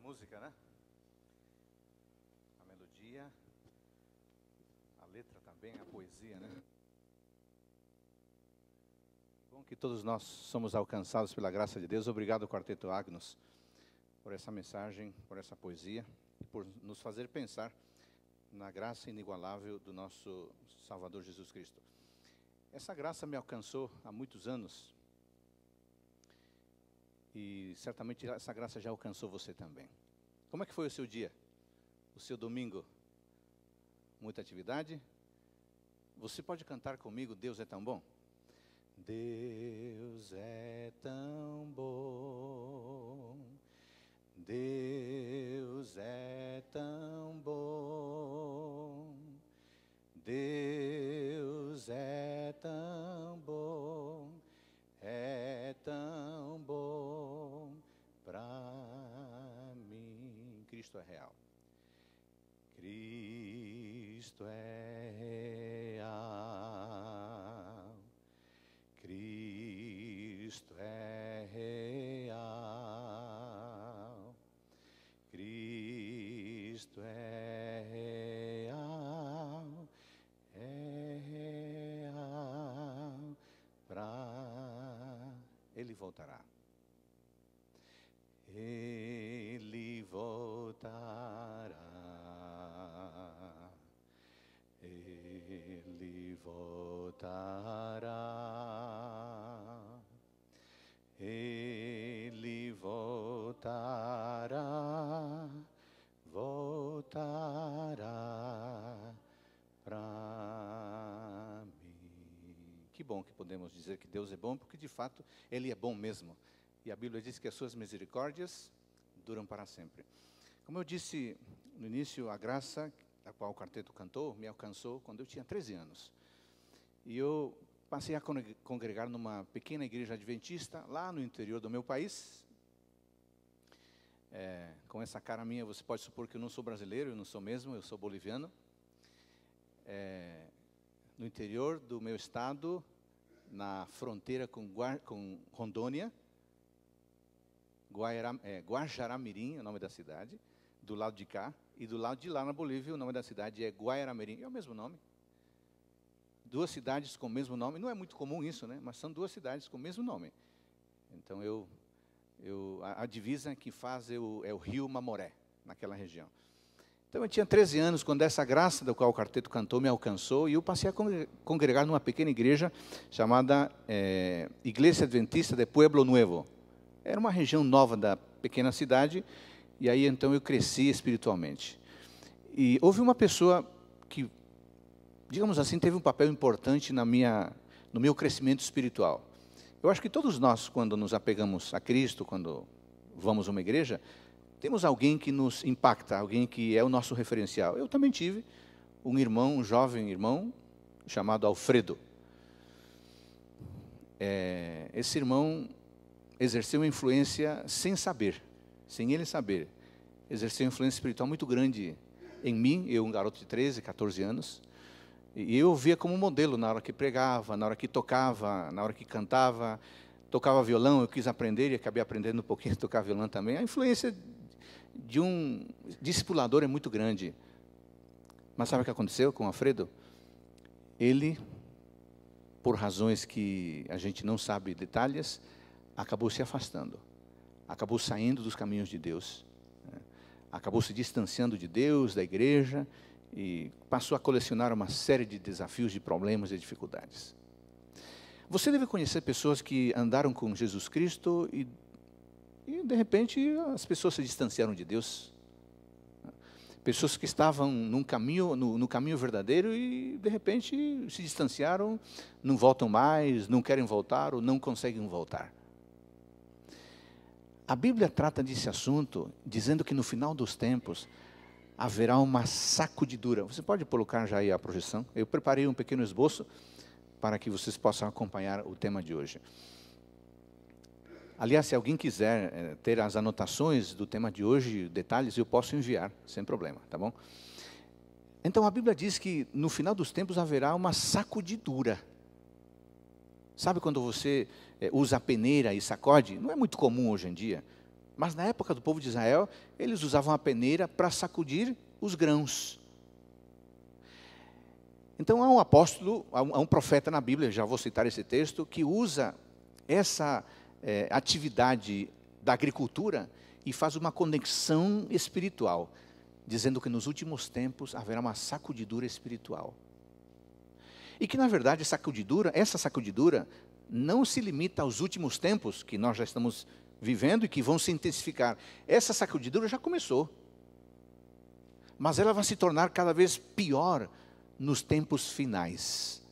música, né? A melodia, a letra também, a poesia, né? Bom que todos nós somos alcançados pela graça de Deus. Obrigado, Quarteto Agnus, por essa mensagem, por essa poesia, e por nos fazer pensar na graça inigualável do nosso Salvador Jesus Cristo. Essa graça me alcançou há muitos anos, e certamente essa graça já alcançou você também. Como é que foi o seu dia? O seu domingo? Muita atividade? Você pode cantar comigo, Deus é tão bom? Deus é tão bom, Deus é tão bom, Deus é tão bom, é tão bom pra mim. Cristo é real. Cristo é real. Cristo é real. Cristo é real. É real pra... Ele voltará. Ele voltará. Ele voltará. Ele voltará. Voltará para mim. Que bom que podemos dizer que Deus é bom, porque de fato Ele é bom mesmo. E a Bíblia diz que as suas misericórdias duram para sempre. Como eu disse no início, a graça a qual o quarteto cantou me alcançou quando eu tinha 13 anos. E eu passei a congregar numa pequena igreja adventista, lá no interior do meu país. Com essa cara minha, você pode supor que eu não sou brasileiro, eu não sou mesmo, eu sou boliviano. No interior do meu estado, na fronteira com Rondônia, Guajará-Mirim é o nome da cidade, do lado de cá, e do lado de lá na Bolívia o nome da cidade é Guajará-Mirim, é o mesmo nome. Duas cidades com o mesmo nome, não é muito comum isso, né? Mas são duas cidades com o mesmo nome. Então a divisa que faz é o rio Mamoré, naquela região. Então eu tinha 13 anos quando essa graça da qual o quarteto cantou me alcançou, e eu passei a congregar numa pequena igreja chamada Iglesia Adventista de Pueblo Nuevo. Era uma região nova da pequena cidade, e aí então eu cresci espiritualmente. E houve uma pessoa que, digamos assim, teve um papel importante no meu crescimento espiritual. Eu acho que todos nós, quando nos apegamos a Cristo, quando vamos a uma igreja, temos alguém que nos impacta, alguém que é o nosso referencial. Eu também tive um irmão, um jovem irmão, chamado Alfredo. Esse irmão exerceu uma influência sem saber, sem ele saber. Exerceu uma influência espiritual muito grande em mim, eu, um garoto de 13, 14 anos. E eu via como modelo na hora que pregava, na hora que tocava, na hora que cantava. Tocava violão, eu quis aprender e acabei aprendendo um pouquinho a tocar violão também. A influência de um discipulador é muito grande. Mas sabe o que aconteceu com o Alfredo? Ele, por razões que a gente não sabe detalhes, acabou se afastando. Acabou saindo dos caminhos de Deus. Acabou se distanciando de Deus, da igreja, e passou a colecionar uma série de desafios, de problemas e dificuldades. Você deve conhecer pessoas que andaram com Jesus Cristo e de repente, as pessoas se distanciaram de Deus. Pessoas que estavam no caminho verdadeiro e, de repente, se distanciaram, não voltam mais, não querem voltar ou não conseguem voltar. A Bíblia trata desse assunto, dizendo que no final dos tempos haverá uma sacudidura. Você pode colocar já aí a projeção? Eu preparei um pequeno esboço para que vocês possam acompanhar o tema de hoje. Aliás, se alguém quiser ter as anotações do tema de hoje, detalhes, eu posso enviar, sem problema, tá bom? Então, a Bíblia diz que no final dos tempos haverá uma sacudidura. Sabe quando você usa a peneira e sacode? Não é muito comum hoje em dia, Mas na época do povo de Israel, eles usavam a peneira para sacudir os grãos. Então há um apóstolo, há um profeta na Bíblia, já vou citar esse texto, que usa essa atividade da agricultura e faz uma conexão espiritual, dizendo que nos últimos tempos haverá uma sacudidura espiritual. E que na verdade essa sacudidura não se limita aos últimos tempos que nós já estamos vivendo e que vão se intensificar. Essa sacudidura já começou, mas ela vai se tornar cada vez pior nos tempos finais.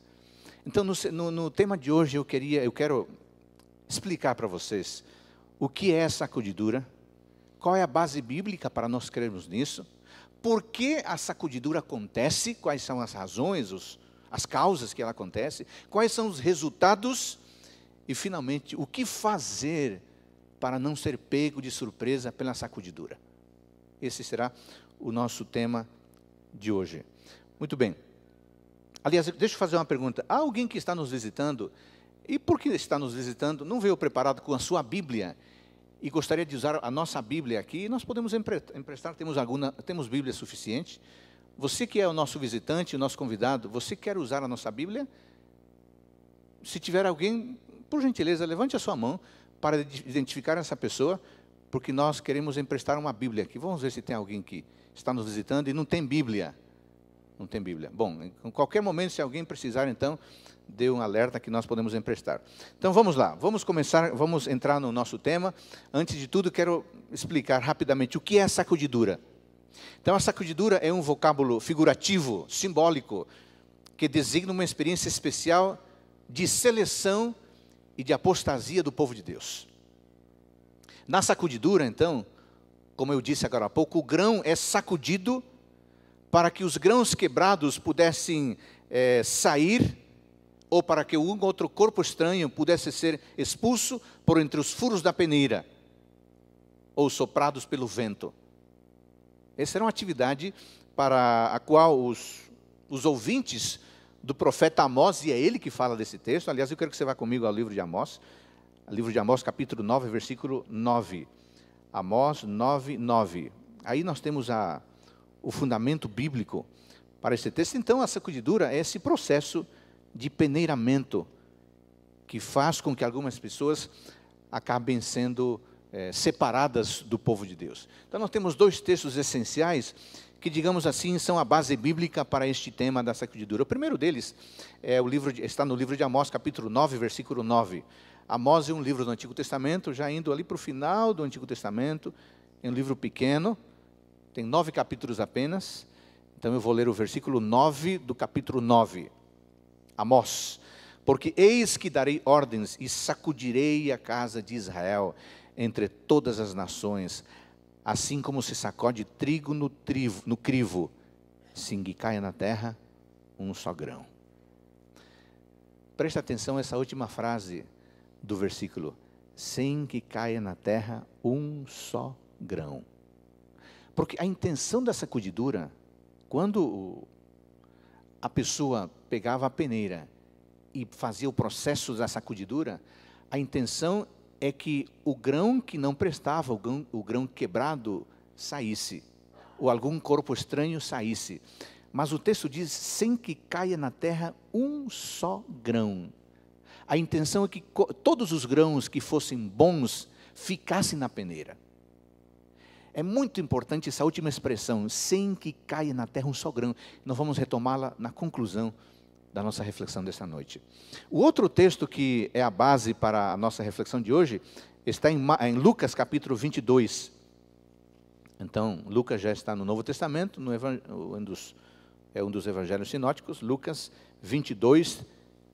Então, no tema de hoje, eu quero explicar para vocês o que é sacudidura, qual é a base bíblica para nós crermos nisso, por que a sacudidura acontece, quais são as razões, as causas que ela acontece, quais são os resultados e, finalmente, o que fazer para não ser pego de surpresa pela sacudidura. Esse será o nosso tema de hoje. Muito bem. Aliás, deixa eu fazer uma pergunta. Há alguém que está nos visitando, e por que está nos visitando, não veio preparado com a sua Bíblia, e gostaria de usar a nossa Bíblia aqui, nós podemos emprestar, temos Bíblia suficiente. Você que é o nosso visitante, o nosso convidado, você quer usar a nossa Bíblia? Se tiver alguém, por gentileza, levante a sua mão para identificar essa pessoa, porque nós queremos emprestar uma Bíblia aqui. Vamos ver se tem alguém que está nos visitando e não tem Bíblia. Não tem Bíblia. Bom, em qualquer momento, se alguém precisar, então, dê um alerta que nós podemos emprestar. Então, vamos lá. Vamos entrar no nosso tema. Antes de tudo, quero explicar rapidamente o que é a sacudidura. Então, a sacudidura é um vocábulo figurativo, simbólico, que designa uma experiência especial de seleção e de apostasia do povo de Deus. Na sacudidura, então, como eu disse agora há pouco, o grão é sacudido para que os grãos quebrados pudessem sair, ou para que um outro corpo estranho pudesse ser expulso por entre os furos da peneira, ou soprados pelo vento. Essa era uma atividade para a qual os ouvintes do profeta Amós, e é ele que fala desse texto. Aliás, eu quero que você vá comigo ao livro de Amós, capítulo 9, versículo 9. Amós 9, 9. Aí nós temos o fundamento bíblico para esse texto. Então, a sacudidura é esse processo de peneiramento que faz com que algumas pessoas acabem sendo separadas do povo de Deus. Então, nós temos dois textos essenciais que, digamos assim, são a base bíblica para este tema da sacudidura. O primeiro deles está no livro de Amós, capítulo 9, versículo 9. Amós é um livro do Antigo Testamento, já indo ali para o final do Antigo Testamento, é um livro pequeno, tem 9 capítulos apenas. Então eu vou ler o versículo 9 do capítulo 9. Amós. Porque eis que darei ordens e sacudirei a casa de Israel entre todas as nações, assim como se sacode trigo no crivo, sem que caia na terra um só grão. Preste atenção a essa última frase do versículo. Sem que caia na terra um só grão. Porque a intenção da sacudidura, quando a pessoa pegava a peneira e fazia o processo da sacudidura, a intenção é que o grão que não prestava, o grão quebrado, saísse, ou algum corpo estranho saísse. Mas o texto diz, sem que caia na terra um só grão. A intenção é que todos os grãos que fossem bons ficassem na peneira. É muito importante essa última expressão, sem que caia na terra um só grão. Nós vamos retomá-la na conclusão da nossa reflexão desta noite. O outro texto que é a base para a nossa reflexão de hoje está em Lucas capítulo 22. Então, Lucas já está no Novo Testamento, é um dos evangelhos sinóticos, Lucas 22,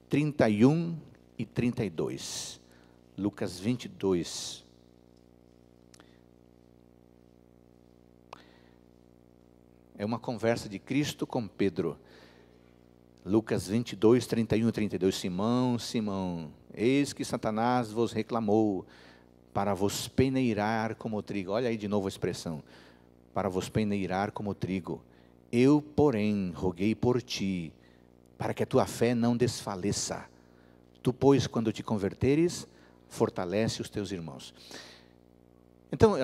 31 e 32. Lucas 22. É uma conversa de Cristo com Pedro. Lucas 22, 31 e 32. Simão, Simão, eis que Satanás vos reclamou para vos peneirar como trigo. Olha aí de novo a expressão. Para vos peneirar como trigo. Eu, porém, roguei por ti, para que a tua fé não desfaleça. Tu, pois, quando te converteres, fortalece os teus irmãos. Então,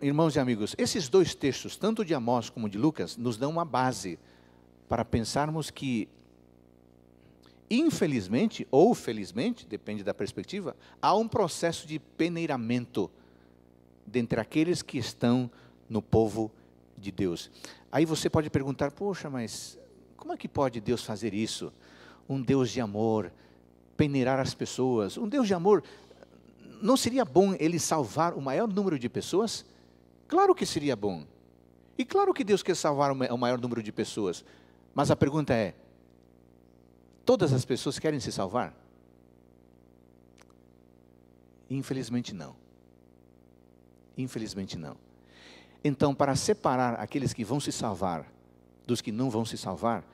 irmãos e amigos, esses dois textos, tanto de Amós como de Lucas, nos dão uma base para pensarmos que, infelizmente ou felizmente, depende da perspectiva, há um processo de peneiramento dentre aqueles que estão no povo de Deus. Aí você pode perguntar, poxa, mas como é que pode Deus fazer isso? Um Deus de amor, peneirar as pessoas. Um Deus de amor, não seria bom Ele salvar o maior número de pessoas? Claro que seria bom. E claro que Deus quer salvar o maior número de pessoas. Mas a pergunta é, todas as pessoas querem se salvar? Infelizmente não. Infelizmente não. Então, para separar aqueles que vão se salvar dos que não vão se salvar,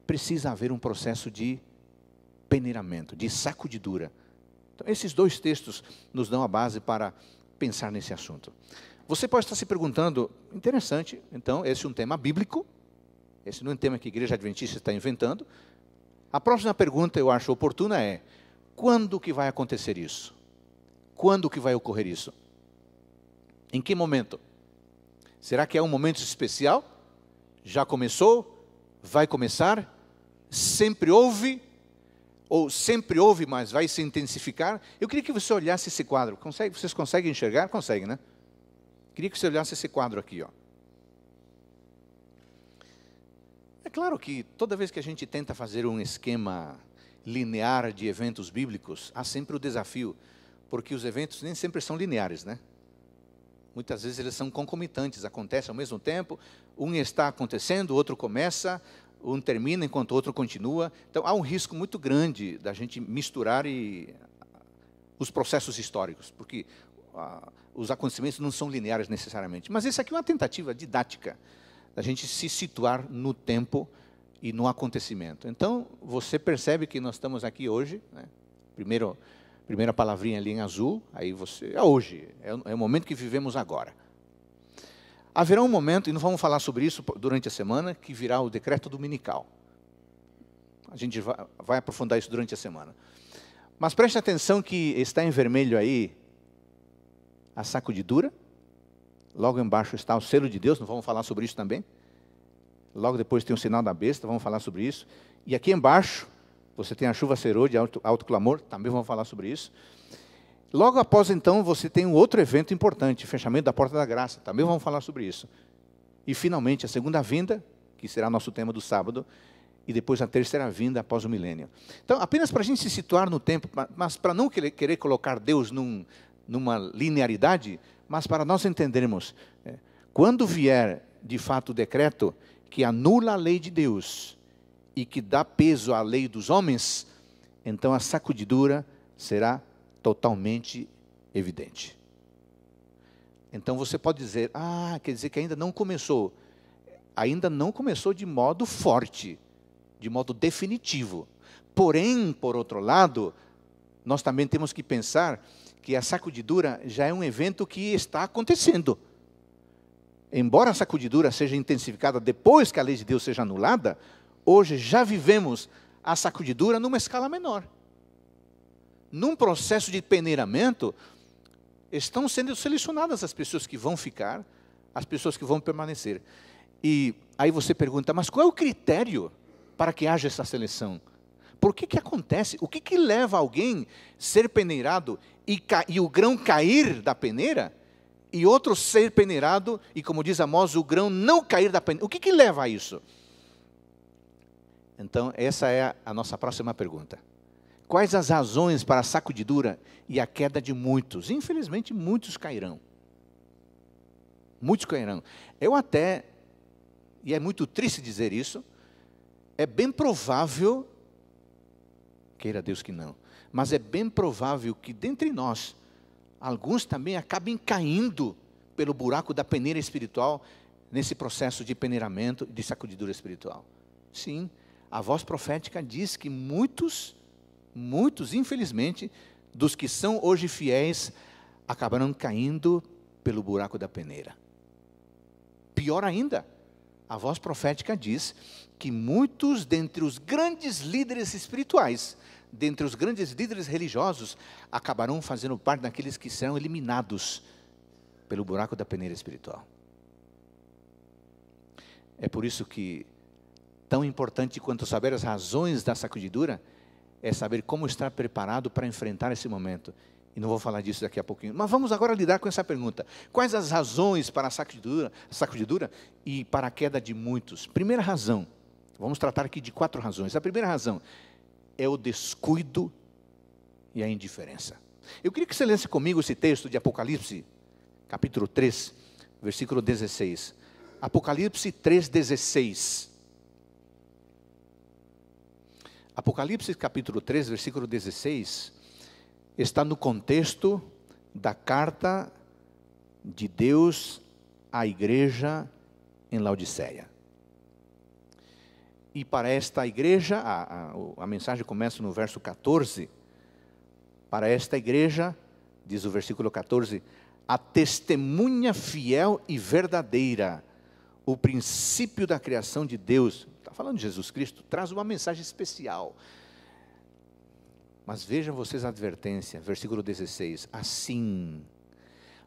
precisa haver um processo de peneiramento, de sacudidura. Então, esses dois textos nos dão a base para pensar nesse assunto. Você pode estar se perguntando, interessante, então, esse é um tema bíblico, esse não é um tema que a Igreja Adventista está inventando. A próxima pergunta, eu acho oportuna, é, quando que vai acontecer isso? Quando que vai ocorrer isso? Em que momento? Será que é um momento especial? Já começou? Vai começar? Sempre houve? Ou sempre houve, mas vai se intensificar? Eu queria que você olhasse esse quadro. Vocês conseguem enxergar? Conseguem, né? Queria que você olhasse esse quadro aqui, ó. É claro que toda vez que a gente tenta fazer um esquema linear de eventos bíblicos, há sempre o desafio, porque os eventos nem sempre são lineares, né? Muitas vezes eles são concomitantes, acontecem ao mesmo tempo, um está acontecendo, o outro começa, um termina enquanto o outro continua. Então há um risco muito grande da gente misturar os processos históricos, porque os acontecimentos não são lineares necessariamente. Mas isso aqui é uma tentativa didática, da gente se situar no tempo e no acontecimento. Então você percebe que nós estamos aqui hoje, né? Primeira palavrinha ali em azul, aí é hoje, é o momento que vivemos agora. Haverá um momento, e não vamos falar sobre isso durante a semana, que virá o decreto dominical. A gente vai aprofundar isso durante a semana. Mas preste atenção que está em vermelho aí a sacudidura, logo embaixo está o selo de Deus, não vamos falar sobre isso também. Logo depois tem o sinal da besta, vamos falar sobre isso. E aqui embaixo, você tem a chuva serô de alto clamor, também vamos falar sobre isso. Logo após, então, você tem um outro evento importante, fechamento da porta da graça, também vamos falar sobre isso. E, finalmente, a segunda vinda, que será nosso tema do sábado, e depois a terceira vinda após o milênio. Então, apenas para a gente se situar no tempo, mas para não querer colocar Deus numa linearidade, mas para nós entendermos, quando vier, de fato, o decreto que anula a lei de Deus, e que dá peso à lei dos homens, então a sacudidura será totalmente evidente. Então você pode dizer, quer dizer que ainda não começou. Ainda não começou de modo forte, de modo definitivo. Porém, por outro lado, nós também temos que pensar que a sacudidura já é um evento que está acontecendo. Embora a sacudidura seja intensificada depois que a lei de Deus seja anulada, hoje já vivemos a sacudidura numa escala menor. Num processo de peneiramento, estão sendo selecionadas as pessoas que vão ficar, as pessoas que vão permanecer. E aí você pergunta, mas qual é o critério para que haja essa seleção? Por que acontece? O que leva alguém a ser peneirado e o grão cair da peneira, e outro ser peneirado, e como diz Amós, o grão não cair da peneira? O que leva a isso? Então, essa é a nossa próxima pergunta. Quais as razões para a sacudidura e a queda de muitos? Infelizmente, muitos cairão. Muitos cairão. E é muito triste dizer isso, é bem provável, queira Deus que não, mas é bem provável que dentre nós, alguns também acabem caindo pelo buraco da peneira espiritual, nesse processo de peneiramento, de sacudidura espiritual. Sim. A voz profética diz que muitos, infelizmente, dos que são hoje fiéis, acabarão caindo pelo buraco da peneira. Pior ainda, a voz profética diz que muitos dentre os grandes líderes espirituais, dentre os grandes líderes religiosos, acabarão fazendo parte daqueles que serão eliminados pelo buraco da peneira espiritual. É por isso que, tão importante quanto saber as razões da sacudidura, é saber como estar preparado para enfrentar esse momento. E não vou falar disso daqui a pouquinho. Mas vamos agora lidar com essa pergunta. Quais as razões para a sacudidura e para a queda de muitos? Primeira razão, vamos tratar aqui de 4 razões. A primeira razão é o descuido e a indiferença. Eu queria que você lesse comigo esse texto de Apocalipse, capítulo 3, versículo 16. Apocalipse 3:16. Apocalipse capítulo 3, versículo 16, está no contexto da carta de Deus à igreja em Laodiceia. E para esta igreja, a mensagem começa no verso 14, para esta igreja, diz o versículo 14, a testemunha fiel e verdadeira, o princípio da criação de Deus, está falando de Jesus Cristo, traz uma mensagem especial. Mas vejam vocês a advertência, versículo 16, assim,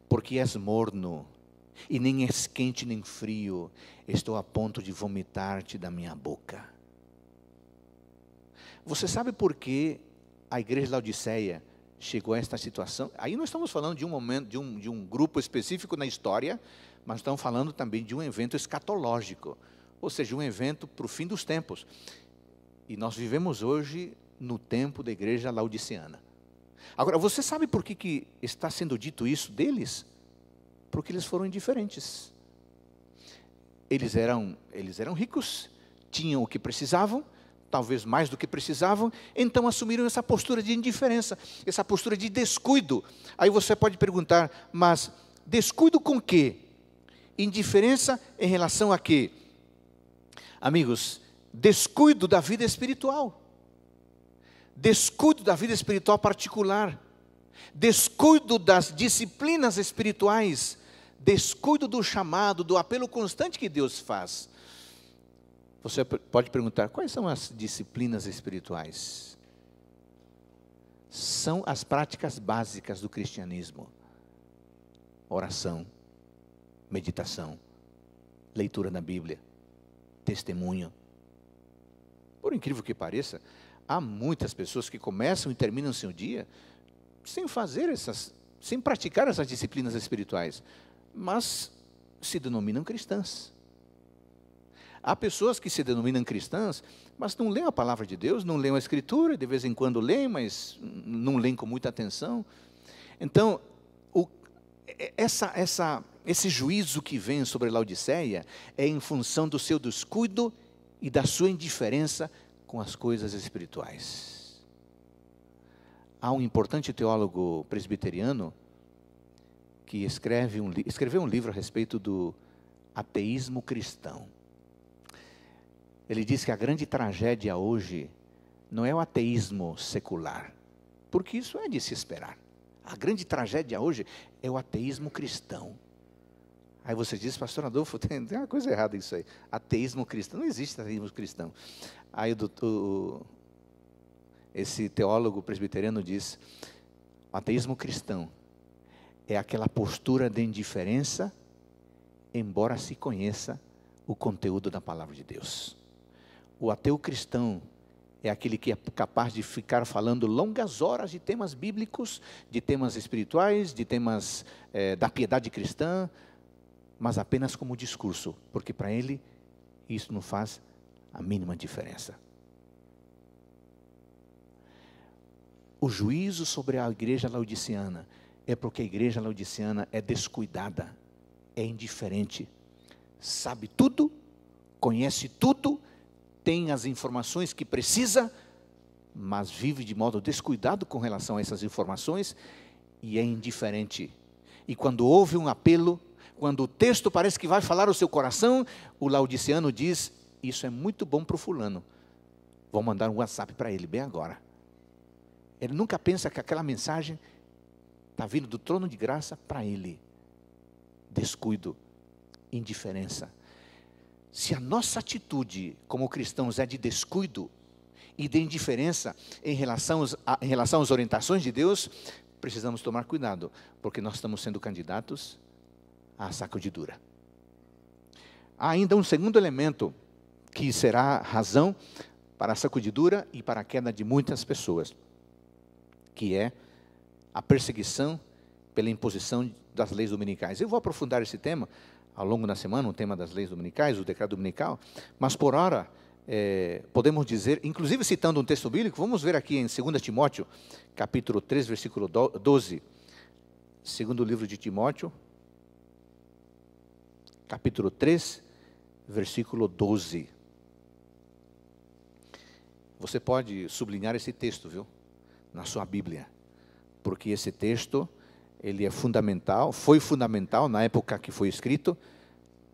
porque és morno, e nem és quente nem frio, estou a ponto de vomitar-te da minha boca. Você sabe por que a igreja de Laodiceia chegou a esta situação? Aí não estamos falando de um momento, de um grupo específico na história, mas estamos falando também de um evento escatológico, ou seja, um evento para o fim dos tempos. E nós vivemos hoje no tempo da igreja laodiceana. Agora, você sabe por que está sendo dito isso deles? Porque eles foram indiferentes. Eles eram ricos, tinham o que precisavam, talvez mais do que precisavam, então assumiram essa postura de indiferença, essa postura de descuido. Aí você pode perguntar, mas descuido com quê? Indiferença em relação a quê? Amigos, descuido da vida espiritual. Descuido da vida espiritual particular. Descuido das disciplinas espirituais. Descuido do chamado, do apelo constante que Deus faz. Você pode perguntar, quais são as disciplinas espirituais? São as práticas básicas do cristianismo. Oração, meditação, leitura da Bíblia, testemunho. Por incrível que pareça, há muitas pessoas que começam e terminam seu dia sem praticar essas disciplinas espirituais, mas se denominam cristãs. Há pessoas que se denominam cristãs, mas não leem a palavra de Deus, não leem a Escritura, de vez em quando leem, mas não leem com muita atenção. Então, esse juízo que vem sobre Laodiceia é em função do seu descuido e da sua indiferença com as coisas espirituais. Há um importante teólogo presbiteriano que escreveu um livro a respeito do ateísmo cristão. Ele diz que a grande tragédia hoje não é o ateísmo secular, porque isso é de se esperar. A grande tragédia hoje é o ateísmo cristão. Aí você diz, pastor Adolfo, tem uma coisa errada isso aí. Ateísmo cristão, não existe ateísmo cristão. Aí esse teólogo presbiteriano diz, o ateísmo cristão é aquela postura de indiferença, embora se conheça o conteúdo da palavra de Deus. O ateu cristão é aquele que é capaz de ficar falando longas horas de temas bíblicos, de temas espirituais, de temas da piedade cristã, mas apenas como discurso, porque para ele isso não faz a mínima diferença. O juízo sobre a igreja laodiceana é porque a igreja laodiceana é descuidada, é indiferente, sabe tudo, conhece tudo, tem as informações que precisa, mas vive de modo descuidado com relação a essas informações e é indiferente. E quando houve um apelo, quando o texto parece que vai falar ao seu coração, o laodiceano diz, isso é muito bom para o fulano, vou mandar um WhatsApp para ele bem agora. Ele nunca pensa que aquela mensagem está vindo do trono de graça para ele. Descuido, indiferença. Se a nossa atitude como cristãos é de descuido e de indiferença em relação às orientações de Deus, precisamos tomar cuidado, porque nós estamos sendo candidatos a sacudidura. Há ainda um segundo elemento que será razão para a sacudidura e para a queda de muitas pessoas, que é a perseguição pela imposição das leis dominicais. Eu vou aprofundar esse tema ao longo da semana, o tema das leis dominicais, o decreto dominical, mas por hora podemos dizer, inclusive citando um texto bíblico, vamos ver aqui em 2 Timóteo, capítulo 3, versículo 12, segundo livro de Timóteo, capítulo 3, versículo 12. Você pode sublinhar esse texto, viu? Na sua Bíblia, porque esse texto, ele é fundamental, foi fundamental na época que foi escrito,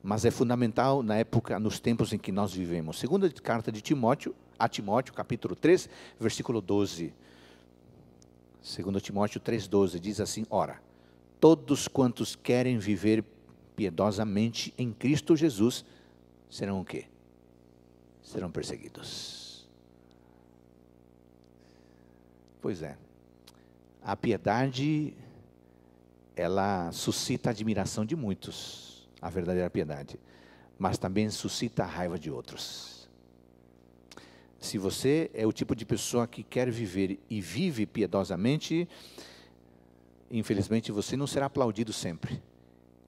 mas é fundamental na época, nos tempos em que nós vivemos. Segunda carta de Timóteo, a Timóteo, capítulo 3, versículo 12. 2 Timóteo 3,12, diz assim: ora, todos quantos querem viver piedosamente em Cristo Jesus, serão o quê? Serão perseguidos. Pois é, a piedade, ela suscita a admiração de muitos, a verdadeira piedade, mas também suscita a raiva de outros. Se você é o tipo de pessoa que quer viver e vive piedosamente, infelizmente você não será aplaudido sempre.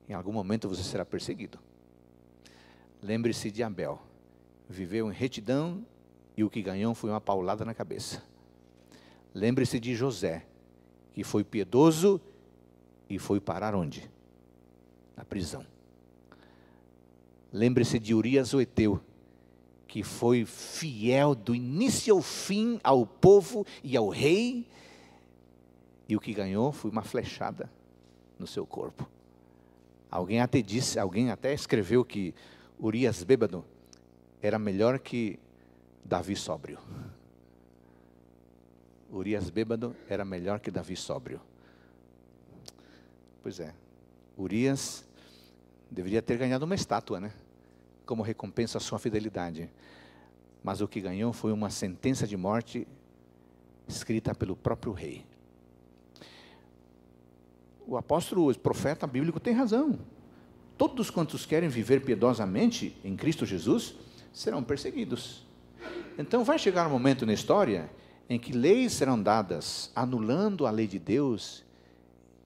Em algum momento você será perseguido. Lembre-se de Abel, viveu em retidão e o que ganhou foi uma paulada na cabeça. Lembre-se de José, que foi piedoso e foi parar onde? Na prisão. Lembre-se de Urias o Heteu, que foi fiel do início ao fim ao povo e ao rei, e o que ganhou foi uma flechada no seu corpo. Alguém até escreveu que Urias bêbado era melhor que Davi sóbrio. Urias bêbado era melhor que Davi sóbrio. Pois é, Urias deveria ter ganhado uma estátua, né? Como recompensa à sua fidelidade. Mas o que ganhou foi uma sentença de morte escrita pelo próprio rei. O apóstolo, o profeta bíblico tem razão. Todos quantos querem viver piedosamente em Cristo Jesus serão perseguidos. Então vai chegar um momento na história em que leis serão dadas anulando a lei de Deus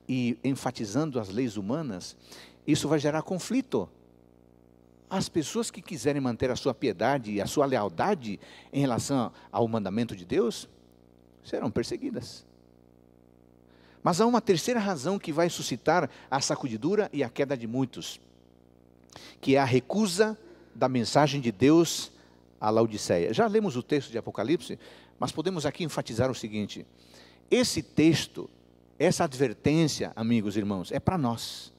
e enfatizando as leis humanas. Isso vai gerar conflito. As pessoas que quiserem manter a sua piedade e a sua lealdade em relação ao mandamento de Deus serão perseguidas. Mas há uma terceira razão que vai suscitar a sacudidura e a queda de muitos, que é a recusa da mensagem de Deus à Laodiceia. Já lemos o texto de Apocalipse, mas podemos aqui enfatizar o seguinte: esse texto, essa advertência, amigos e irmãos, é para nós.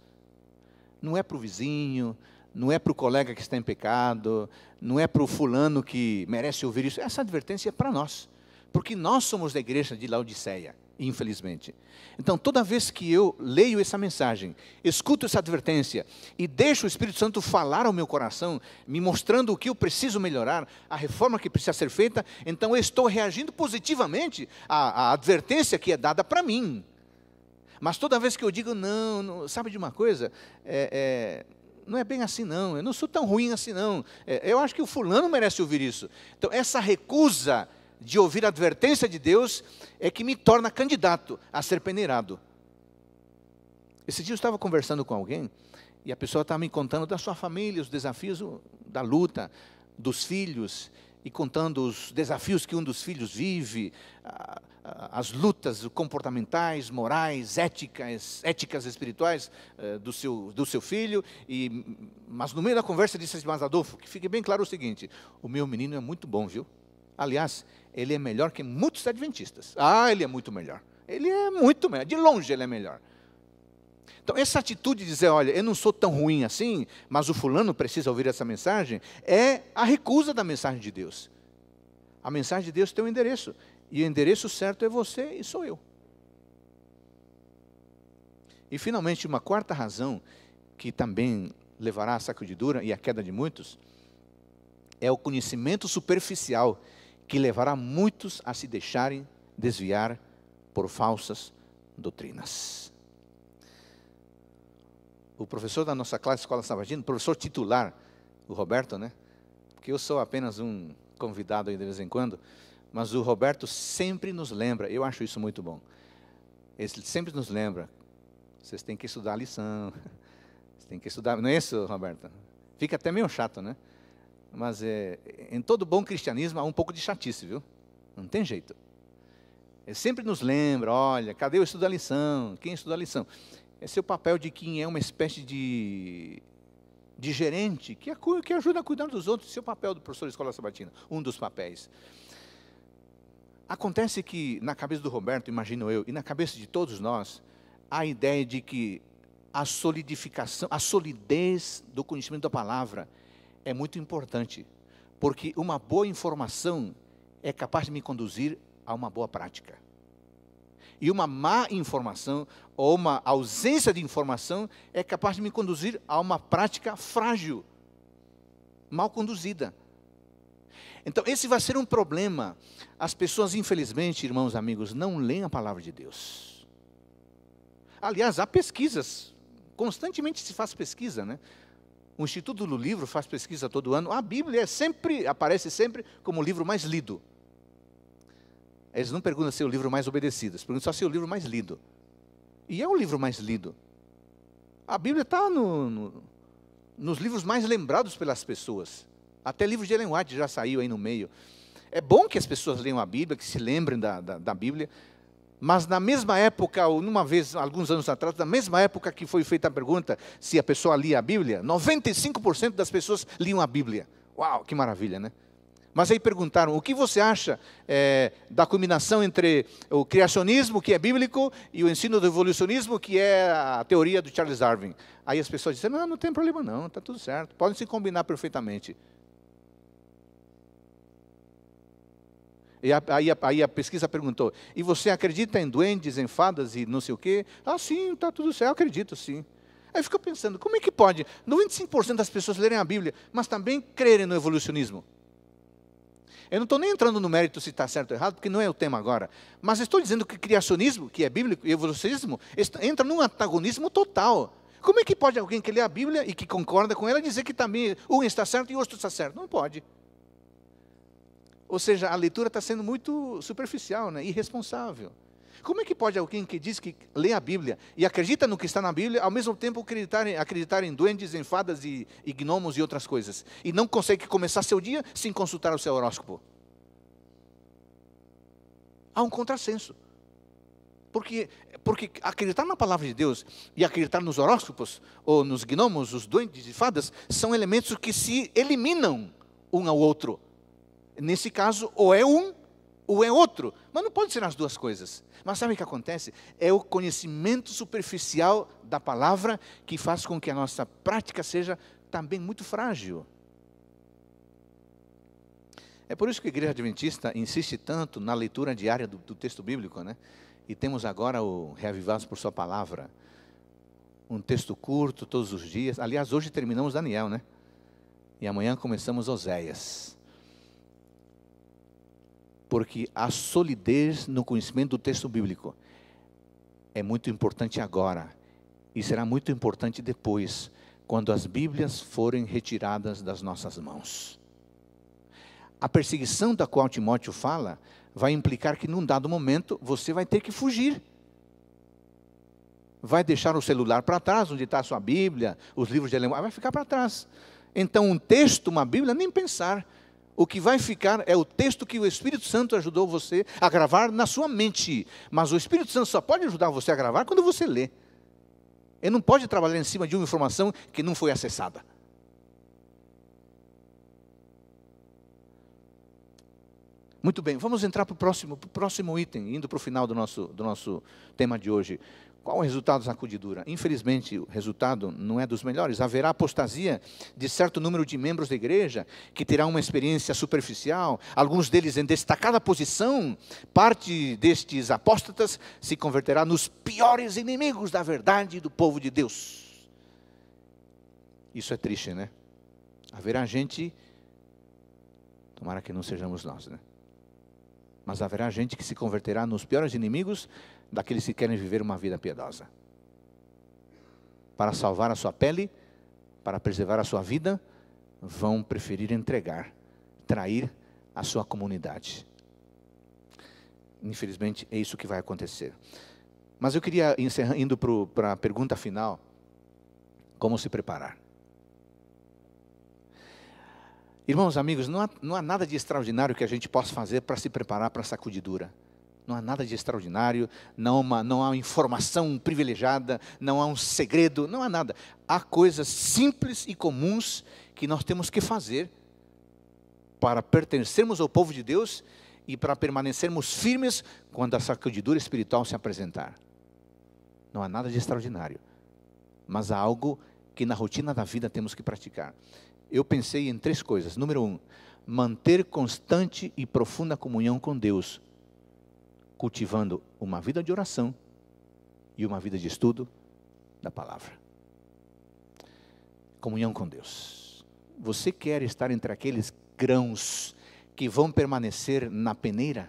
Não é para o vizinho, não é para o colega que está em pecado, não é para o fulano que merece ouvir isso. Essa advertência é para nós, porque nós somos da igreja de Laodiceia, infelizmente. Então, toda vez que eu leio essa mensagem, escuto essa advertência e deixo o Espírito Santo falar ao meu coração, me mostrando o que eu preciso melhorar, a reforma que precisa ser feita, então eu estou reagindo positivamente à advertência que é dada para mim. Mas toda vez que eu digo, não, sabe de uma coisa? Não é bem assim não, eu não sou tão ruim assim não, eu acho que o fulano merece ouvir isso. Então essa recusa de ouvir a advertência de Deus é que me torna candidato a ser peneirado. Esse dia eu estava conversando com alguém e a pessoa estava me contando da sua família, os desafios da luta, dos filhos, e contando os desafios que um dos filhos vive, as lutas comportamentais, morais, éticas espirituais do seu filho. Mas no meio da conversa disse assim: mas Adolfo, que fique bem claro o seguinte: o meu menino é muito bom, viu? Aliás, ele é melhor que muitos adventistas. Ele é muito melhor. Ele é muito melhor, de longe ele é melhor. Então essa atitude de dizer, olha, eu não sou tão ruim assim, mas o fulano precisa ouvir essa mensagem, é a recusa da mensagem de Deus. A mensagem de Deus tem um endereço, e o endereço certo é você e sou eu. E finalmente, uma quarta razão, que também levará à sacudidura e à queda de muitos, é o conhecimento superficial, que levará muitos a se deixarem desviar por falsas doutrinas. o professor da nossa classe, Escola Sabatina, o professor titular, o Roberto, né? Porque eu sou apenas um convidado aí de vez em quando, mas o Roberto sempre nos lembra, eu acho isso muito bom. Ele sempre nos lembra, vocês têm que estudar a lição, vocês têm que estudar, não é isso, Roberto? Fica até meio chato, né? Mas em todo bom cristianismo há um pouco de chatice, viu? Não tem jeito. Ele sempre nos lembra, olha, cadê o estudo da lição? Quem estuda a lição? Esse é o papel de quem é uma espécie de gerente, que ajuda a cuidar dos outros. Esse é o papel do professor de escola sabatina, um dos papéis. Acontece que na cabeça do Roberto, imagino eu, e na cabeça de todos nós, há a ideia de que a solidificação, a solidez do conhecimento da palavra é muito importante, porque uma boa informação é capaz de me conduzir a uma boa prática. E uma má informação, ou uma ausência de informação, é capaz de me conduzir a uma prática frágil, mal conduzida. Então, esse vai ser um problema. As pessoas, infelizmente, irmãos, amigos, não leem a palavra de Deus. Aliás, há pesquisas, constantemente se faz pesquisa, né? O Instituto do Livro faz pesquisa todo ano. A Bíblia aparece sempre como o livro mais lido. Eles não perguntam se é o livro mais obedecido, eles perguntam só se é o livro mais lido. E é o livro mais lido. A Bíblia está nos livros mais lembrados pelas pessoas. Até livro de Ellen White já saiu aí no meio. É bom que as pessoas leiam a Bíblia, que se lembrem da Bíblia. Mas na mesma época, ou numa vez, alguns anos atrás, na mesma época que foi feita a pergunta se a pessoa lia a Bíblia, 95% das pessoas liam a Bíblia. Uau, que maravilha, né? Mas aí perguntaram, o que você acha da combinação entre o criacionismo, que é bíblico, e o ensino do evolucionismo, que é a teoria do Charles Darwin? Aí as pessoas disseram, não tem problema não, está tudo certo, podem se combinar perfeitamente. E aí a pesquisa perguntou, e você acredita em duendes, em fadas e não sei o quê? Ah, sim, está tudo certo, eu acredito, sim. Aí fica pensando, como é que pode 95% das pessoas lerem a Bíblia, mas também crerem no evolucionismo? Eu não estou nem entrando no mérito se está certo ou errado, porque não é o tema agora. Mas estou dizendo que criacionismo, que é bíblico, e evolucionismo, entra num antagonismo total. Como é que pode alguém que lê a Bíblia e que concorda com ela dizer que também um está certo e o outro está certo? Não pode. Ou seja, a leitura está sendo muito superficial, né? Irresponsável. Como é que pode alguém que diz que lê a Bíblia e acredita no que está na Bíblia, ao mesmo tempo acreditar em duendes, em fadas e gnomos e outras coisas, e não consegue começar seu dia sem consultar o seu horóscopo? Há um contrassenso. Porque acreditar na palavra de Deus e acreditar nos horóscopos, ou nos gnomos, os duendes e fadas, são elementos que se eliminam um ao outro. Nesse caso, ou é um, ou é outro. Mas não pode ser as duas coisas. Mas sabe o que acontece? É o conhecimento superficial da palavra que faz com que a nossa prática seja também muito frágil. É por isso que a Igreja Adventista insiste tanto na leitura diária do texto bíblico, né? E temos agora o Reavivados por Sua Palavra. Um texto curto todos os dias. Aliás, hoje terminamos Daniel, né? E amanhã começamos Oséias. Porque a solidez no conhecimento do texto bíblico é muito importante agora e será muito importante depois, quando as Bíblias forem retiradas das nossas mãos. A perseguição da qual Timóteo fala vai implicar que num dado momento você vai ter que fugir. Vai deixar o celular para trás, onde está a sua Bíblia, os livros de alemão, vai ficar para trás. Então um texto, uma Bíblia, nem pensar. O que vai ficar é o texto que o Espírito Santo ajudou você a gravar na sua mente. Mas o Espírito Santo só pode ajudar você a gravar quando você lê. Ele não pode trabalhar em cima de uma informação que não foi acessada. Muito bem, vamos entrar para o próximo item, indo para o final do nosso tema de hoje. Qual o resultado da sacudidura? Infelizmente, o resultado não é dos melhores. Haverá apostasia de certo número de membros da igreja, que terá uma experiência superficial, alguns deles em destacada posição. Parte destes apóstatas se converterá nos piores inimigos da verdade do povo de Deus. Isso é triste, né? Haverá gente, tomara que não sejamos nós, né? Mas haverá gente que se converterá nos piores inimigos daqueles que querem viver uma vida piedosa. para salvar a sua pele, para preservar a sua vida, vão preferir entregar, trair a sua comunidade. Infelizmente, é isso que vai acontecer. Mas eu queria, indo para a pergunta final, como se preparar? Irmãos, amigos, não há nada de extraordinário que a gente possa fazer para se preparar para a sacudidura. Não há nada de extraordinário, não há informação privilegiada, não há um segredo, não há nada. Há coisas simples e comuns que nós temos que fazer para pertencermos ao povo de Deus e para permanecermos firmes quando a sacudidura espiritual se apresentar. Não há nada de extraordinário, mas há algo que na rotina da vida temos que praticar. Eu pensei em 3 coisas. Número 1, manter constante e profunda comunhão com Deus, cultivando uma vida de oração e uma vida de estudo da palavra. Comunhão com Deus. Você quer estar entre aqueles grãos que vão permanecer na peneira?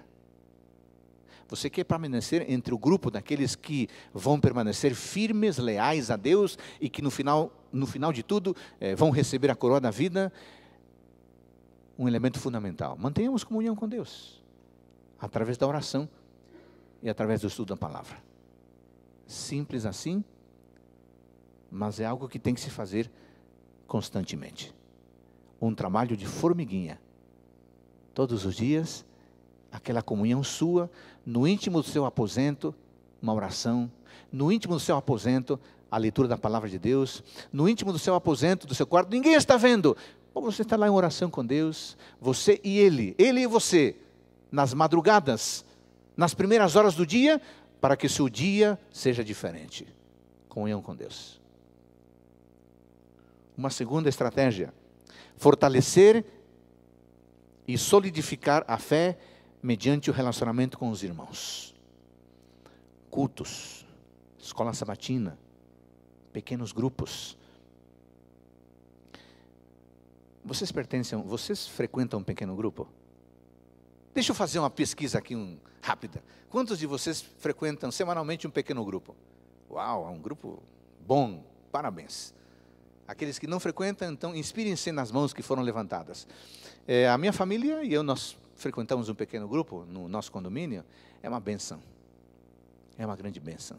Você quer permanecer entre o grupo daqueles que vão permanecer firmes, leais a Deus e que no final de tudo vão receber a coroa da vida? Um elemento fundamental: mantenhamos comunhão com Deus através da oração e através do estudo da palavra. Simples assim, mas é algo que tem que se fazer constantemente. Um trabalho de formiguinha. Todos os dias, aquela comunhão sua, no íntimo do seu aposento, uma oração, no íntimo do seu aposento, a leitura da palavra de Deus, no íntimo do seu aposento, do seu quarto, ninguém está vendo, ou você está lá em oração com Deus, você e Ele e você, nas madrugadas, nas primeiras horas do dia, para que o seu dia seja diferente. Comunhão com Deus. Uma segunda estratégia: fortalecer e solidificar a fé mediante o relacionamento com os irmãos. Cultos, escola sabatina, pequenos grupos. Vocês frequentam um pequeno grupo? Deixa eu fazer uma pesquisa aqui rápida. Quantos de vocês frequentam semanalmente um pequeno grupo? Uau, é um grupo bom, parabéns. Aqueles que não frequentam, então inspirem-se nas mãos que foram levantadas. A minha família e eu, nós frequentamos um pequeno grupo no nosso condomínio. É uma bênção, é uma grande bênção.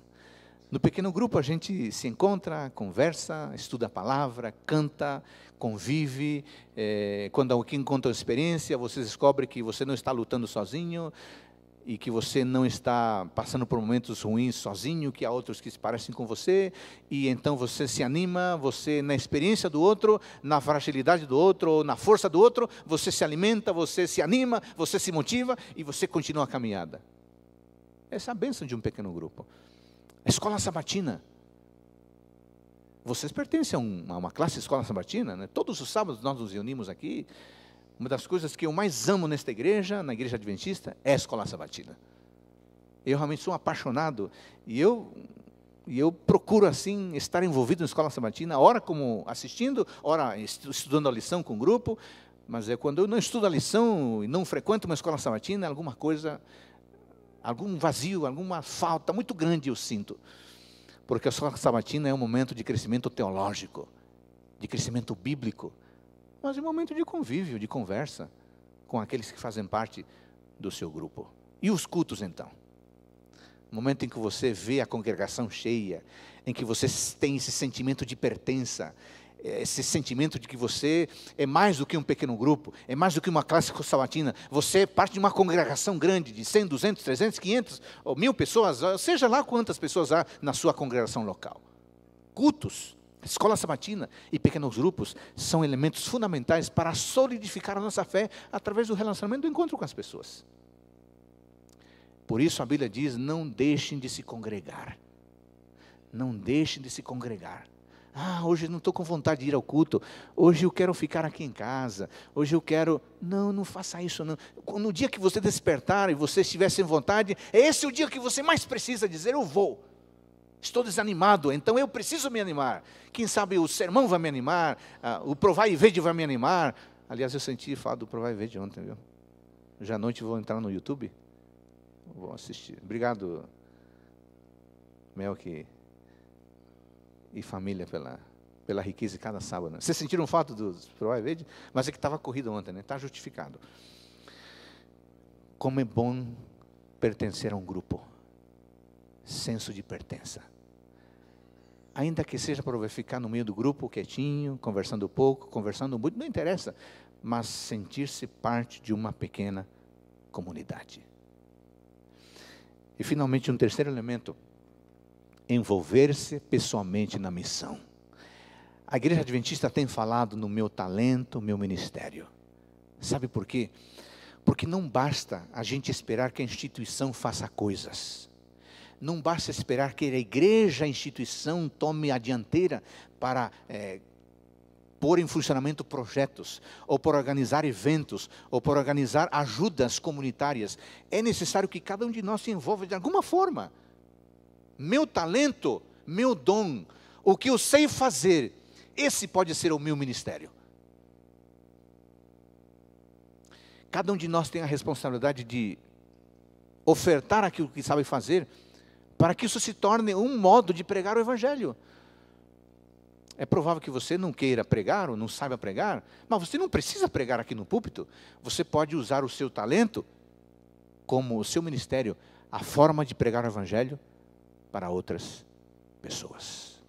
No pequeno grupo a gente se encontra, conversa, estuda a palavra, canta, convive. Quando alguém conta a experiência, você descobre que você não está lutando sozinho e que você não está passando por momentos ruins sozinho, que há outros que se parecem com você, e então você se anima, você na experiência do outro, na fragilidade do outro, ou na força do outro, você se alimenta, você se anima, você se motiva e você continua a caminhada. Essa é a bênção de um pequeno grupo. A escola sabatina. Vocês pertencem a uma classe de escola sabatina, né? Todos os sábados nós nos reunimos aqui. Uma das coisas que eu mais amo nesta igreja, na igreja adventista, é a escola sabatina. Eu realmente sou apaixonado e eu procuro assim estar envolvido na escola sabatina, ora como assistindo, ora estudando a lição com o grupo, mas quando eu não estudo a lição e não frequento uma escola sabatina, alguma coisa, algum vazio, alguma falta muito grande eu sinto. Porque a escola sabatina é um momento de crescimento teológico, de crescimento bíblico, mas é um momento de convívio, de conversa com aqueles que fazem parte do seu grupo. E os cultos então? O momento em que você vê a congregação cheia, em que você tem esse sentimento de pertença, esse sentimento de que você é mais do que um pequeno grupo, é mais do que uma classe sabatina, você é parte de uma congregação grande, de 100, 200, 300, 500, ou 1000 pessoas, seja lá quantas pessoas há na sua congregação local. Cultos, escola sabatina e pequenos grupos são elementos fundamentais para solidificar a nossa fé através do relacionamento, do encontro com as pessoas. Por isso a Bíblia diz: não deixem de se congregar. Não deixem de se congregar. Hoje eu não estou com vontade de ir ao culto. Hoje eu quero ficar aqui em casa. Hoje eu quero... Não faça isso não. No dia que você despertar e você estiver sem vontade, esse é o dia que você mais precisa dizer: eu vou. Estou desanimado, então eu preciso me animar. Quem sabe o sermão vai me animar, o Provai e Vede vai me animar. Aliás, eu senti falar do Provai e Vede ontem, viu? Hoje à noite vou entrar no YouTube. Vou assistir. Obrigado, Melk e família pela riqueza de cada sábado. Vocês sentiram falta do Provar Verde? Mas é que estava corrido ontem, né? Está justificado. Como é bom pertencer a um grupo. Senso de pertença. Ainda que seja para ficar no meio do grupo, quietinho, conversando pouco, conversando muito, não interessa. Mas sentir-se parte de uma pequena comunidade. E finalmente um terceiro elemento. Envolver-se pessoalmente na missão. A Igreja Adventista tem falado no meu talento, meu ministério. Sabe por quê? Porque não basta a gente esperar que a instituição faça coisas. Não basta esperar que a igreja, a instituição, tome a dianteira para pôr em funcionamento projetos, ou para organizar eventos, ou para organizar ajudas comunitárias. É necessário que cada um de nós se envolva de alguma forma. Meu talento, meu dom, o que eu sei fazer, esse pode ser o meu ministério. Cada um de nós tem a responsabilidade de ofertar aquilo que sabe fazer, para que isso se torne um modo de pregar o Evangelho. É provável que você não queira pregar, ou não saiba pregar, mas você não precisa pregar aqui no púlpito. Você pode usar o seu talento, como o seu ministério, a forma de pregar o Evangelho para outras pessoas.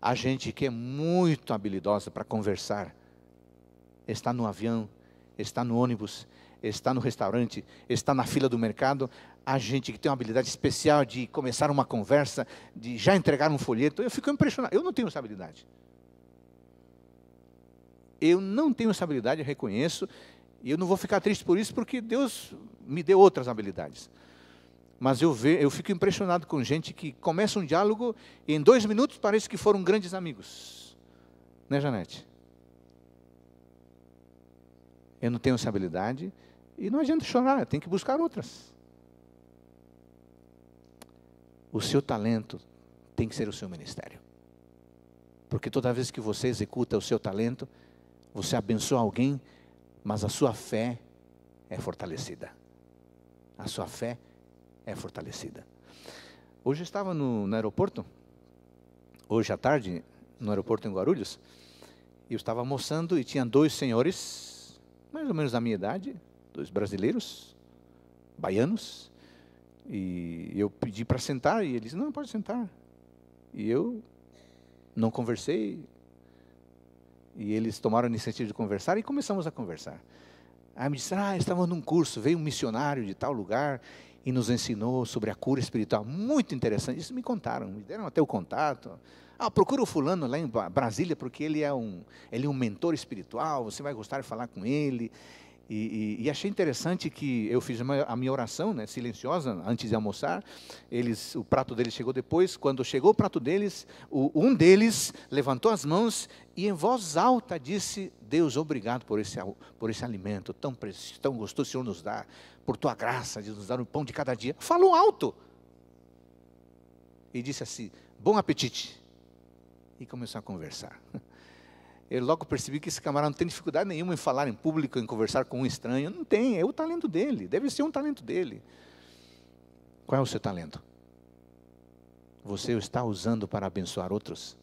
A gente que é muito habilidosa para conversar, está no avião, está no ônibus, está no restaurante, está na fila do mercado. A gente que tem uma habilidade especial de começar uma conversa, de já entregar um folheto. Eu fico impressionado. Eu não tenho essa habilidade. Eu não tenho essa habilidade, eu reconheço. E eu não vou ficar triste por isso, porque Deus me deu outras habilidades. Mas eu fico impressionado com gente que começa um diálogo e em 2 minutos parece que foram grandes amigos. Né, Janete? Eu não tenho essa habilidade e não adianta chorar, tem que buscar outras. O seu talento tem que ser o seu ministério. Porque toda vez que você executa o seu talento, você abençoa alguém, mas a sua fé é fortalecida. A sua fé é fortalecida. Hoje eu estava no aeroporto, hoje à tarde, no aeroporto em Guarulhos, e eu estava almoçando e tinha 2 senhores, mais ou menos da minha idade, 2 brasileiros, baianos, e eu pedi para sentar, e eles, não, pode sentar. E eu não conversei, e eles tomaram a iniciativa de conversar, e começamos a conversar. Aí me disseram, estava num curso, veio um missionário de tal lugar, e nos ensinou sobre a cura espiritual, muito interessante. Isso me contaram, me deram até o contato. Procura o fulano lá em Brasília, porque ele é um mentor espiritual, você vai gostar de falar com ele. E achei interessante que eu fiz a minha oração, né, silenciosa, antes de almoçar. O prato deles chegou depois. Quando chegou o prato deles, um deles levantou as mãos e em voz alta disse, Deus, obrigado por esse alimento tão precioso, tão gostoso que o Senhor nos dá, por tua graça de nos dar o pão de cada dia. Falou alto. E disse assim, bom apetite. E começou a conversar. Eu logo percebi que esse camarada não tem dificuldade nenhuma em falar em público, em conversar com um estranho. Não tem, é o talento dele, deve ser um talento dele. Qual é o seu talento? Você o está usando para abençoar outros?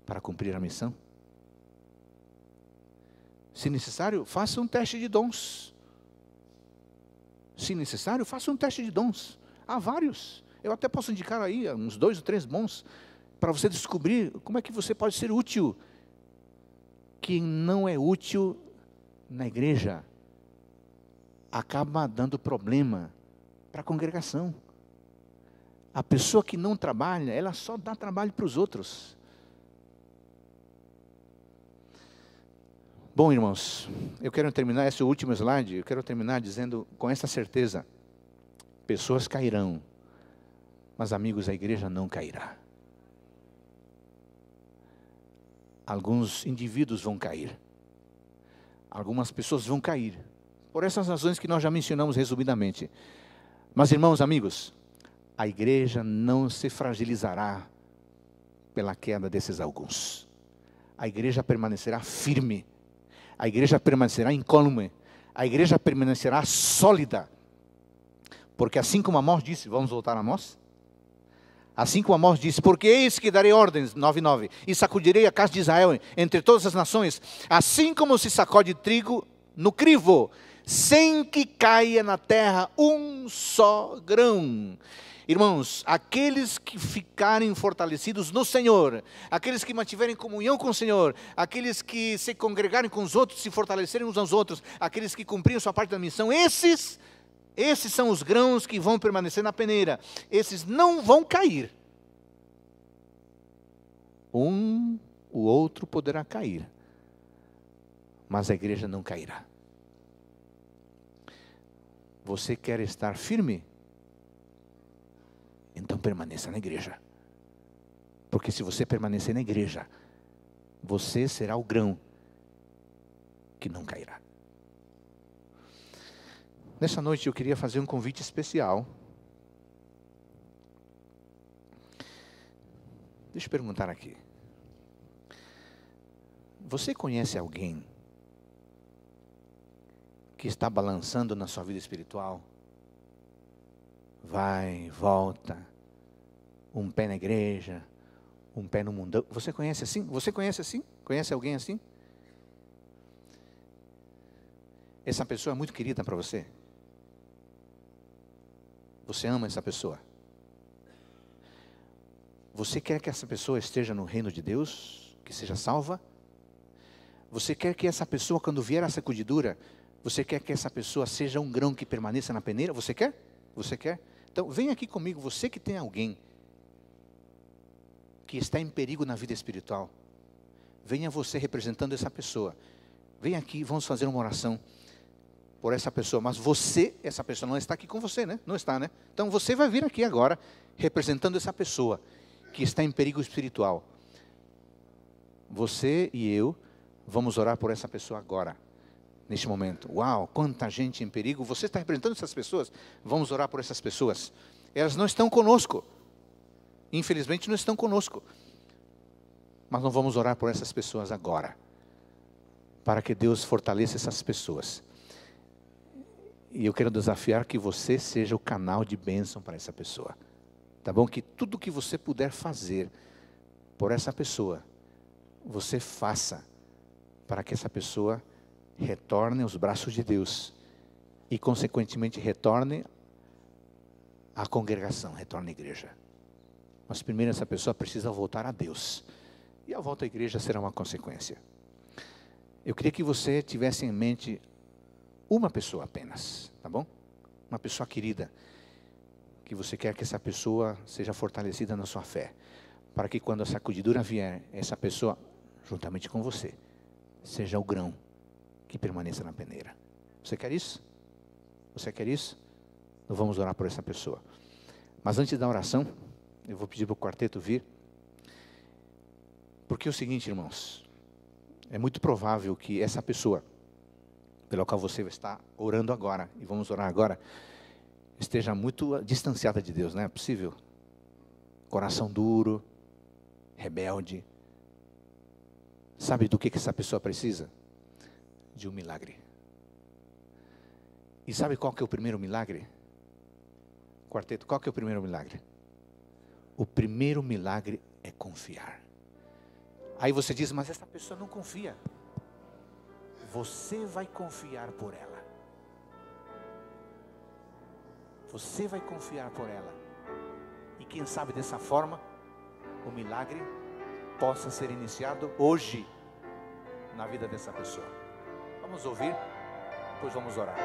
Para cumprir a missão? Se necessário, faça um teste de dons. Se necessário, faça um teste de dons. Há vários. Eu até posso indicar aí uns 2 ou 3 bons, para você descobrir como é que você pode ser útil. Quem não é útil na igreja acaba dando problema para a congregação. A pessoa que não trabalha, ela só dá trabalho para os outros. Bom, irmãos, eu quero terminar, esse é o último slide, eu quero terminar dizendo com essa certeza, pessoas cairão, mas amigos, a igreja não cairá. Alguns indivíduos vão cair, algumas pessoas vão cair, por essas razões que nós já mencionamos resumidamente. Mas irmãos, amigos, a igreja não se fragilizará pela queda desses alguns. A igreja permanecerá firme, a igreja permanecerá incólume, a igreja permanecerá sólida, porque assim como Amós disse, vamos voltar a Amós? Assim como Amós disse, porque eis que darei ordens, 9:9, e sacudirei a casa de Israel entre todas as nações, assim como se sacode trigo no crivo, sem que caia na terra um só grão. Irmãos, aqueles que ficarem fortalecidos no Senhor, aqueles que mantiverem comunhão com o Senhor, aqueles que se congregarem com os outros, se fortalecerem uns aos outros, aqueles que cumpriram sua parte da missão, esses são os grãos que vão permanecer na peneira. Esses não vão cair. O outro poderá cair, mas a igreja não cairá. Você quer estar firme? Então permaneça na igreja. Porque se você permanecer na igreja, você será o grão que não cairá. Nessa noite eu queria fazer um convite especial. Deixa eu perguntar aqui. Você conhece alguém que está balançando na sua vida espiritual? Vai, volta, um pé na igreja, um pé no mundão. Você conhece assim? Você conhece assim? Conhece alguém assim? Essa pessoa é muito querida para você? Você ama essa pessoa? Você quer que essa pessoa esteja no reino de Deus? Que seja salva? Você quer que essa pessoa, quando vier a sacudidura, você quer que essa pessoa seja um grão que permaneça na peneira? Você quer? Você quer? Então, vem aqui comigo, você que tem alguém que está em perigo na vida espiritual. Venha você representando essa pessoa. Vem aqui, vamos fazer uma oração por essa pessoa. Mas você, essa pessoa não está aqui com você, né? Não está, né? Então, você vai vir aqui agora, representando essa pessoa que está em perigo espiritual. Você e eu vamos orar por essa pessoa agora. Neste momento. Uau, quanta gente em perigo. Você está representando essas pessoas? Vamos orar por essas pessoas. Elas não estão conosco. Infelizmente não estão conosco. Mas não vamos orar por essas pessoas agora. Para que Deus fortaleça essas pessoas. E eu quero desafiar que você seja o canal de bênção para essa pessoa. Tá bom? Que tudo que você puder fazer por essa pessoa, você faça para que essa pessoa retorne aos braços de Deus e consequentemente retorne à congregação, retorne à igreja. Mas primeiro essa pessoa precisa voltar a Deus e a volta à igreja será uma consequência. Eu queria que você tivesse em mente uma pessoa apenas, tá bom? Uma pessoa querida, que você quer que essa pessoa seja fortalecida na sua fé, para que quando a sacudidura vier, essa pessoa, juntamente com você, seja o grão que permaneça na peneira. Você quer isso? Você quer isso? Então vamos orar por essa pessoa. Mas antes da oração, eu vou pedir para o quarteto vir. Porque é o seguinte, irmãos. É muito provável que essa pessoa, pela qual você vai estar orando agora, e vamos orar agora, esteja muito distanciada de Deus, não é possível? Coração duro, rebelde. Sabe do que essa pessoa precisa? De um milagre. E sabe qual que é o primeiro milagre? Quarteto, qual que é o primeiro milagre? O primeiro milagre é confiar. Aí você diz, mas essa pessoa não confia. Você vai confiar por ela. Você vai confiar por ela. E quem sabe dessa forma, o milagre possa ser iniciado hoje na vida dessa pessoa. Vamos ouvir, depois vamos orar.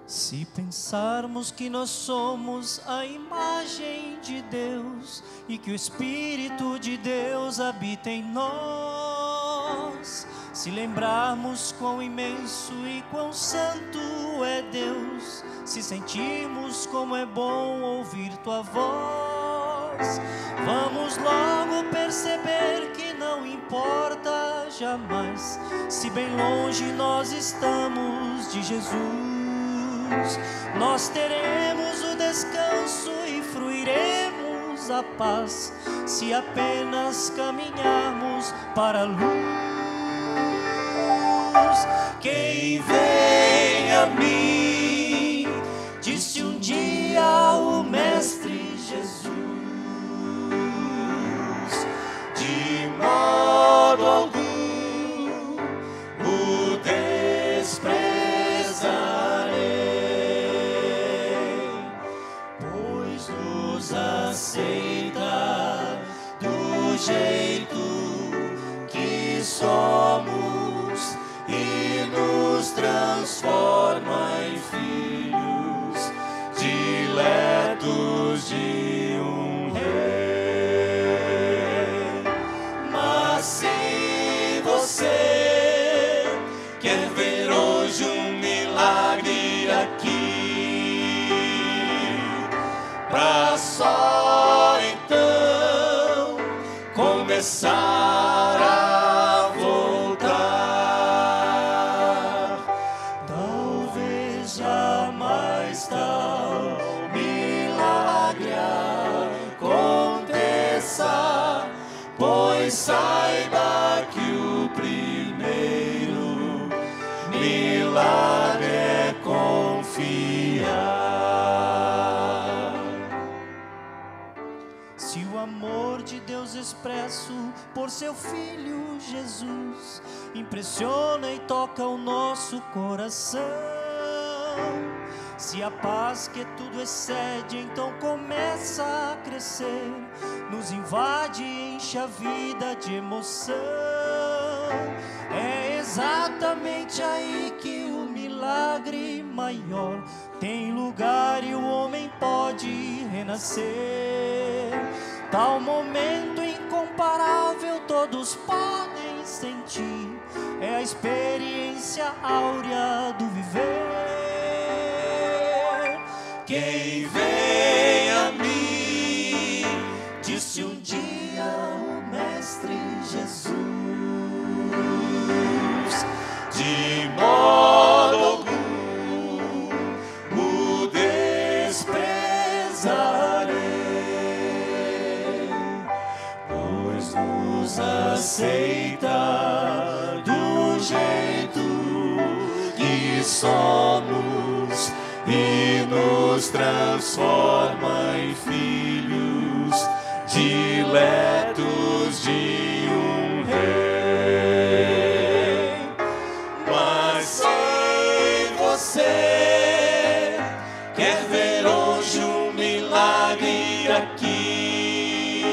Se pensarmos que nós somos a imagem de Deus e que o Espírito de Deus habita em nós, se lembrarmos quão imenso e quão santo é Deus, se sentirmos como é bom ouvir tua voz, vamos logo perceber que não importa jamais se bem longe nós estamos de Jesus. Nós teremos o descanso e fruiremos a paz, se apenas caminharmos para a luz. Quem vem a mim, disse um dia o Mestre Jesus, de modo algum o desprezarei, pois nos aceita do jeito que somos e nos transforma em filhos diletos de um rei. Mas se você quer ver hoje um milagre aqui, pra só então começar a voltar, talvez jamais tal milagre aconteça, pois saiba que o primeiro milagre é confiar. Se o amor de Deus expresso por seu Filho Jesus impressiona e toca o nosso coração, se a paz que tudo excede então começa a crescer, nos invade e enche a vida de emoção, é exatamente aí que o milagre maior tem lugar e o homem pode renascer. Tal momento incomparável todos podem sentir, é a experiência áurea do viver. Quem vem a mim, disse um dia o Mestre Jesus, de modo algum o desprezarei, pois nos aceita do jeito que somos e nos transforma em filhos diletos de um rei. Mas se você quer ver hoje um milagre aqui,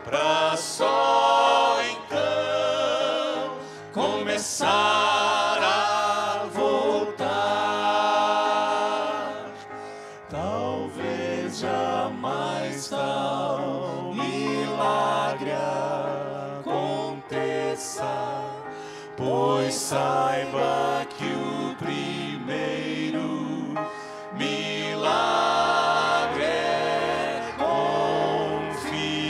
pra só então começar a voltar, talvez jamais tal milagre aconteça, pois saiba que o primeiro milagre é confiar.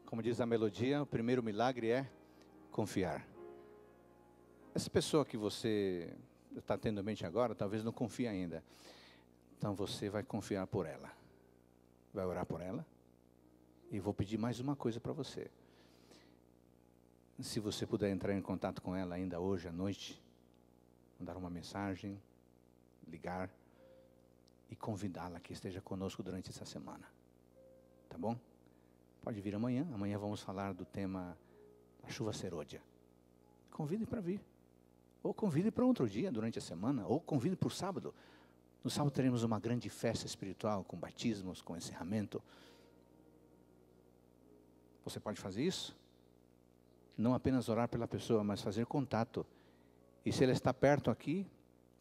Como diz a melodia, o primeiro milagre é confiar. Essa pessoa que você está tendo em mente agora, talvez não confie ainda. Então você vai confiar por ela. Vai orar por ela. E vou pedir mais uma coisa para você. Se você puder entrar em contato com ela ainda hoje à noite, mandar uma mensagem, ligar e convidá-la que esteja conosco durante essa semana. Tá bom? Pode vir amanhã. Amanhã vamos falar do tema da chuva serôdia. Convide para vir. Ou convide para outro dia durante a semana. Ou convide para o sábado. No sábado teremos uma grande festa espiritual com batismos, com encerramento. Você pode fazer isso? Não apenas orar pela pessoa, mas fazer contato. E se ela está perto aqui,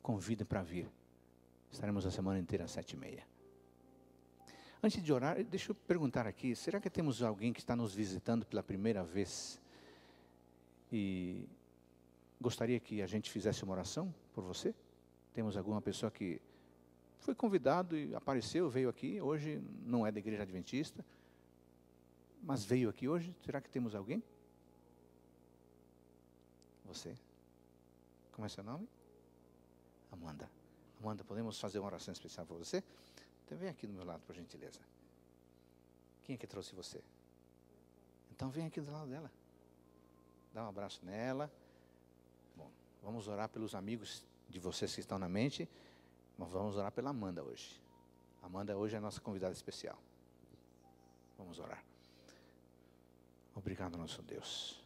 convide para vir. Estaremos a semana inteira às 7h30. Antes de orar, deixa eu perguntar aqui, será que temos alguém que está nos visitando pela primeira vez e gostaria que a gente fizesse uma oração por você? Temos alguma pessoa que foi convidado e apareceu, veio aqui, hoje não é da igreja adventista, mas veio aqui hoje? Será que temos alguém? Você? Como é seu nome? Amanda. Amanda, podemos fazer uma oração especial para você? Então vem aqui do meu lado, por gentileza. Quem é que trouxe você? Então vem aqui do lado dela. Dá um abraço nela. Bom, vamos orar pelos amigos de vocês que estão na mente, mas vamos orar pela Amanda hoje. Amanda hoje é a nossa convidada especial. Vamos orar. Obrigado, nosso Deus.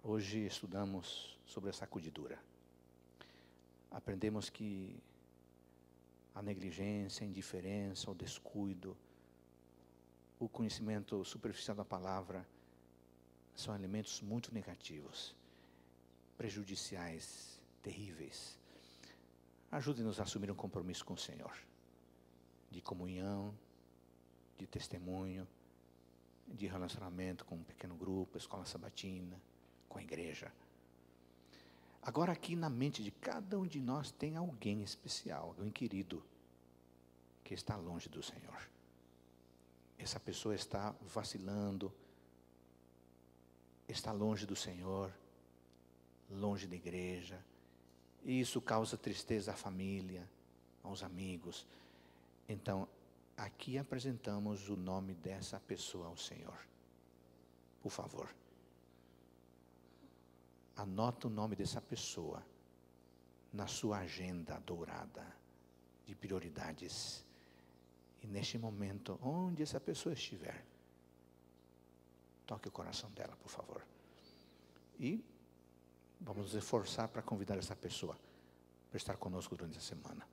Hoje estudamos sobre a sacudidura. Aprendemos que a negligência, a indiferença, o descuido, o conhecimento superficial da palavra são elementos muito negativos, prejudiciais, terríveis. Ajude-nos a assumir um compromisso com o Senhor, de comunhão, de testemunho, de relacionamento com um pequeno grupo, escola sabatina, com a igreja. Agora aqui na mente de cada um de nós tem alguém especial, alguém querido, que está longe do Senhor. Essa pessoa está vacilando, está longe do Senhor, longe da igreja, e isso causa tristeza à família, aos amigos. Então, aqui apresentamos o nome dessa pessoa ao Senhor. Por favor, anota o nome dessa pessoa na sua agenda dourada de prioridades. E neste momento, onde essa pessoa estiver, toque o coração dela, por favor. E vamos nos esforçar para convidar essa pessoa para estar conosco durante a semana.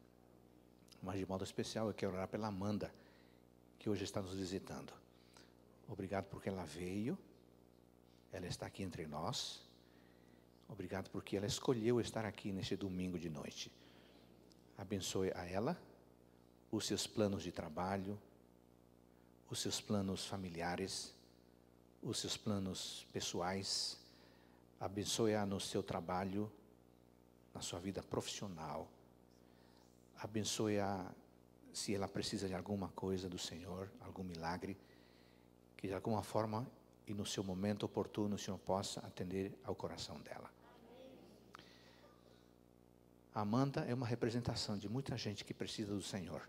Mas de modo especial eu quero orar pela Amanda, que hoje está nos visitando. Obrigado porque ela veio, ela está aqui entre nós. Obrigado porque ela escolheu estar aqui neste domingo de noite. Abençoe a ela, os seus planos de trabalho, os seus planos familiares, os seus planos pessoais. Abençoe-a no seu trabalho, na sua vida profissional. Abençoe-a se ela precisa de alguma coisa do Senhor, algum milagre, que de alguma forma e no seu momento oportuno o Senhor possa atender ao coração dela. Amanda é uma representação de muita gente que precisa do Senhor.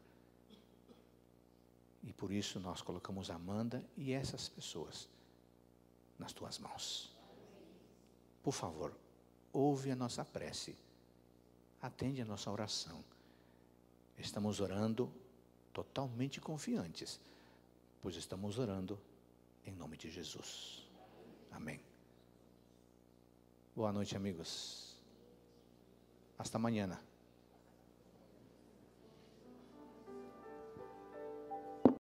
E por isso nós colocamos Amanda e essas pessoas nas tuas mãos. Por favor, ouve a nossa prece. Atende a nossa oração. Estamos orando totalmente confiantes, pois estamos orando em nome de Jesus. Amém. Boa noite, amigos. Hasta mañana.